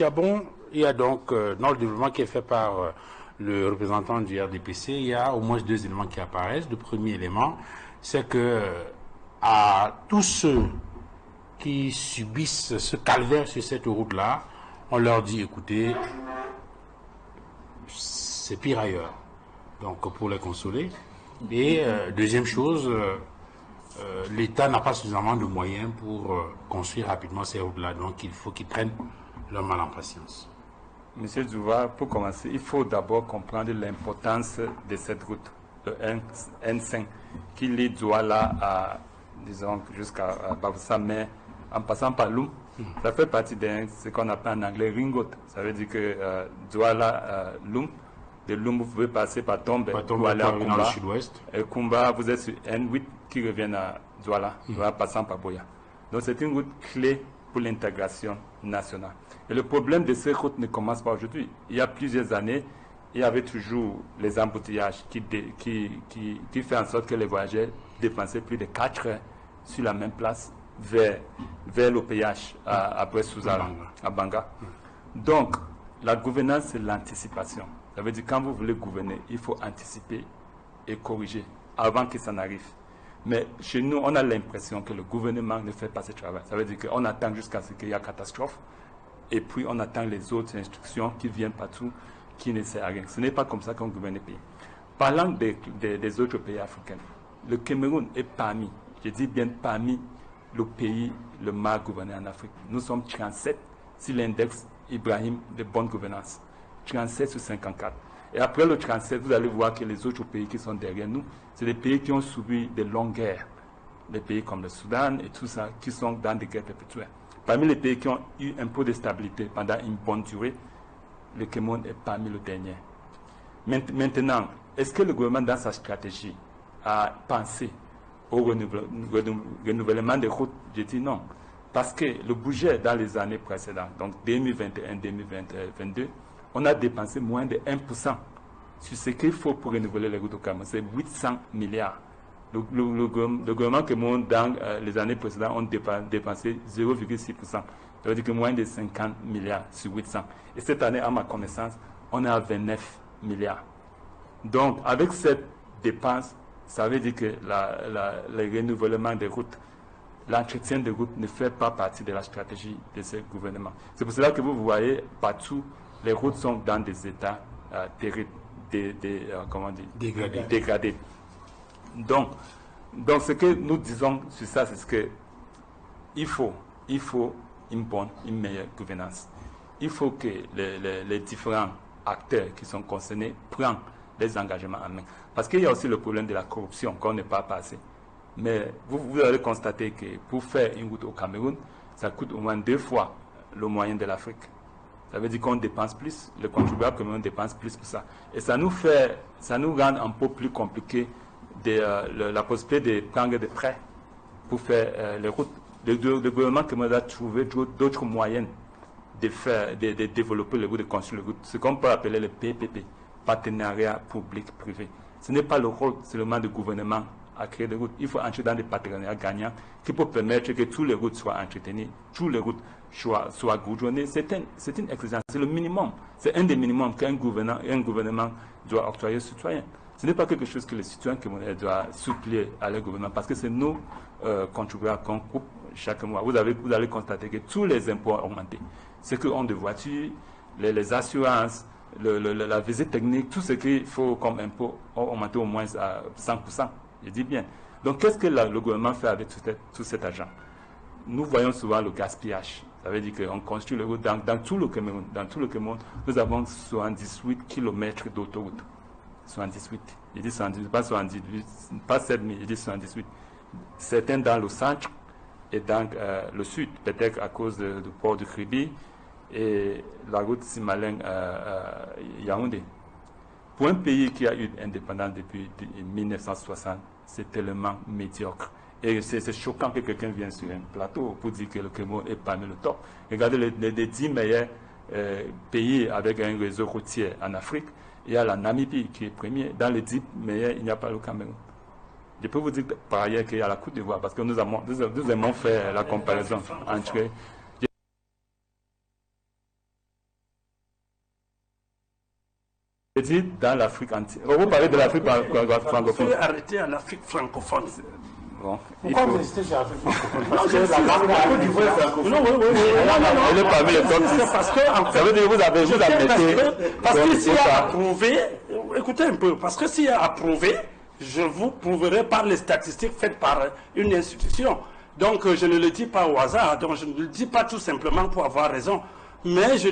Gabon, il y a donc, dans le développement qui est fait par le représentant du RDPC, il y a au moins deux éléments qui apparaissent. Le premier élément, c'est que à tous ceux qui subissent ce calvaire sur cette route-là, on leur dit, écoutez, c'est pire ailleurs. Donc, pour les consoler. Et deuxième chose, l'État n'a pas suffisamment de moyens pour construire rapidement ces routes-là. Donc, il faut qu'ils prennent leur mal en patience. Monsieur Zouva, pour commencer, il faut d'abord comprendre l'importance de cette route, le N5, qui lie Douala à, disons, jusqu'à Bafoussa, mais en passant par Loum, ça fait partie de ce qu'on appelle en anglais ring road. Ça veut dire que Douala, Loum, de Loum, vous pouvez passer par Tombe pour aller à Kumba. Et Kumba, vous êtes sur N8 qui revient à Douala, passant par Boya. Donc c'est une route clé pour l'intégration nationale. Et le problème de ces routes ne commence pas aujourd'hui. Il y a plusieurs années, il y avait toujours les embouteillages qui fait en sorte que les voyageurs dépensaient plus de 4 heures sur la même place vers le péage à Brest-Souzala, à Banga. Donc, la gouvernance, c'est l'anticipation. Ça veut dire que quand vous voulez gouverner, il faut anticiper et corriger avant que ça n'arrive. Mais chez nous, on a l'impression que le gouvernement ne fait pas ce travail. Ça veut dire qu'on attend jusqu'à ce qu'il y ait catastrophe et puis on attend les autres instructions qui viennent partout, qui ne servent à rien. Ce n'est pas comme ça qu'on gouverne les pays. Parlant des autres pays africains, le Cameroun est parmi, je dis bien parmi, le pays le mal gouverné en Afrique. Nous sommes 37 sur l'index Ibrahim de bonne gouvernance. 37 sur 54. Et après le 37, vous allez voir que les autres pays qui sont derrière nous, c'est des pays qui ont subi de longues guerres. Des pays comme le Soudan et tout ça, qui sont dans des guerres perpétuelles. Parmi les pays qui ont eu un peu de stabilité pendant une bonne durée, le Cameroun est parmi le dernier. Maintenant, est-ce que le gouvernement, dans sa stratégie, a pensé au renouvellement des routes? Je dis non. Parce que le budget dans les années précédentes, donc 2021-2022, on a dépensé moins de 1% sur ce qu'il faut pour renouveler les routes au Cameroun. C'est 800 milliards. Le gouvernement Cameroun, dans les années précédentes, ont dépensé 0,6%. Ça veut dire que moins de 50 milliards sur 800. Et cette année, à ma connaissance, on est à 29 milliards. Donc, avec cette dépense, ça veut dire que le renouvellement des routes, l'entretien des routes ne fait pas partie de la stratégie de ce gouvernement. C'est pour cela que vous voyez partout, les routes sont dans des états dégradés. Donc, ce que nous disons sur ça, c'est que il faut une meilleure gouvernance. Il faut que les différents acteurs qui sont concernés prennent les engagements en main. Parce qu'il y a aussi le problème de la corruption qu'on n'est pas passé. Mais vous allez constater que pour faire une route au Cameroun, ça coûte au moins 2 fois le moyen de l'Afrique. Ça veut dire qu'on dépense plus, le contribuable camerounais dépense plus pour ça. Et ça nous rend un peu plus compliqué la possibilité de prendre des prêts pour faire les routes. Le gouvernement camerounais a trouvé d'autres moyens de développer les routes, de construire les routes. Ce qu'on peut appeler le PPP, partenariat public-privé. Ce n'est pas le rôle seulement du gouvernement à créer des routes. Il faut entrer dans des partenariats gagnants qui peuvent permettre que toutes les routes soient entretenues, toutes les routes soient goudronnées. C'est une exigence, c'est le minimum. C'est un des minimums qu'un gouvernement doit octroyer aux citoyens. Ce n'est pas quelque chose que les citoyens doivent supplier à leur gouvernement parce que c'est nos contribuables qu'on coupe chaque mois. Vous allez constater que tous les impôts ont augmenté. Ce qu'on de voitures, les assurances, la visite technique, tout ce qu'il faut comme impôt ont augmenté au moins à 100%. Je dis bien. Donc, qu'est-ce que le gouvernement fait avec tout cet argent? Nous voyons souvent le gaspillage. Ça veut dire qu'on construit les routes dans tout le Cameroun. Dans tout le Cameroun, nous avons 78 km d'autoroute. 78. Je dis 78, pas 78, pas 7000, je dis 78. Certains dans le centre et dans le sud, peut-être à cause du port de Kribi et la route Simaleng-Yaoundé. Pour un pays qui a eu l'indépendance depuis 1960, c'est tellement médiocre. Et c'est choquant que quelqu'un vienne sur un plateau pour dire que le Cameroun est parmi le top. Regardez les 10 meilleurs pays avec un réseau routier en Afrique. Il y a la Namibie qui est premier. Dans les 10 meilleurs, il n'y a pas le Cameroun. Je peux vous dire par ailleurs qu'il y a la Côte d'Ivoire, parce que nous aimons faire la comparaison entre Je dis dans l'Afrique entière. Vous parlez de l'Afrique francophone. Il faut arrêter à l'Afrique francophone. Bon, Pourquoi vous restez sur l'Afrique francophone? Non, je suis non, il est parmi les top 10. parce que, en fait, Ça veut dire que vous admettez. parce que s'il y a à prouver, écoutez un peu, parce que s'il y a à prouver, je vous prouverai par les statistiques faites par une institution. Donc, je ne le dis pas au hasard, donc je ne le dis pas tout simplement pour avoir raison. Mais j'ai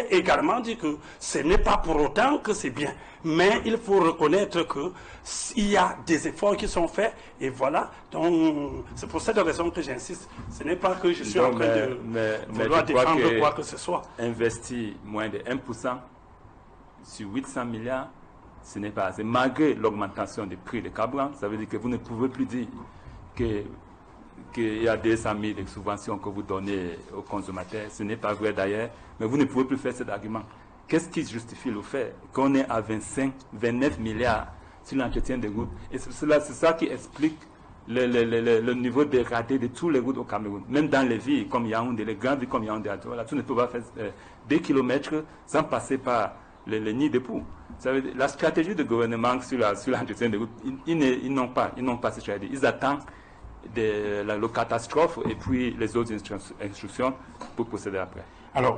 également dit que ce n'est pas pour autant que c'est bien. Mais il faut reconnaître qu'il y a des efforts qui sont faits, et voilà. Donc, c'est pour cette raison que j'insiste. Ce n'est pas que je suis en train de vouloir défendre quoi que ce soit. Investir moins de 1% sur 800 milliards, ce n'est pas assez. Malgré l'augmentation des prix des carburants, ça veut dire que vous ne pouvez plus dire qu'il y a 200 000 de subventions que vous donnez aux consommateurs. Ce n'est pas vrai d'ailleurs, mais vous ne pouvez plus faire cet argument. Qu'est-ce qui justifie le fait qu'on est à 29 milliards sur l'entretien des routes? Et c'est ça qui explique le niveau dégradé de tous les routes au Cameroun. Même dans les villes comme Yaoundé, les grandes villes comme Yaoundé, là, tu ne peux pas faire 2 kilomètres sans passer par les nids de poules. La stratégie de gouvernement sur l'entretien des routes, ils n'ont pas cette stratégie. Ils attendent la catastrophe et puis les autres instructions pour procéder après. Alors,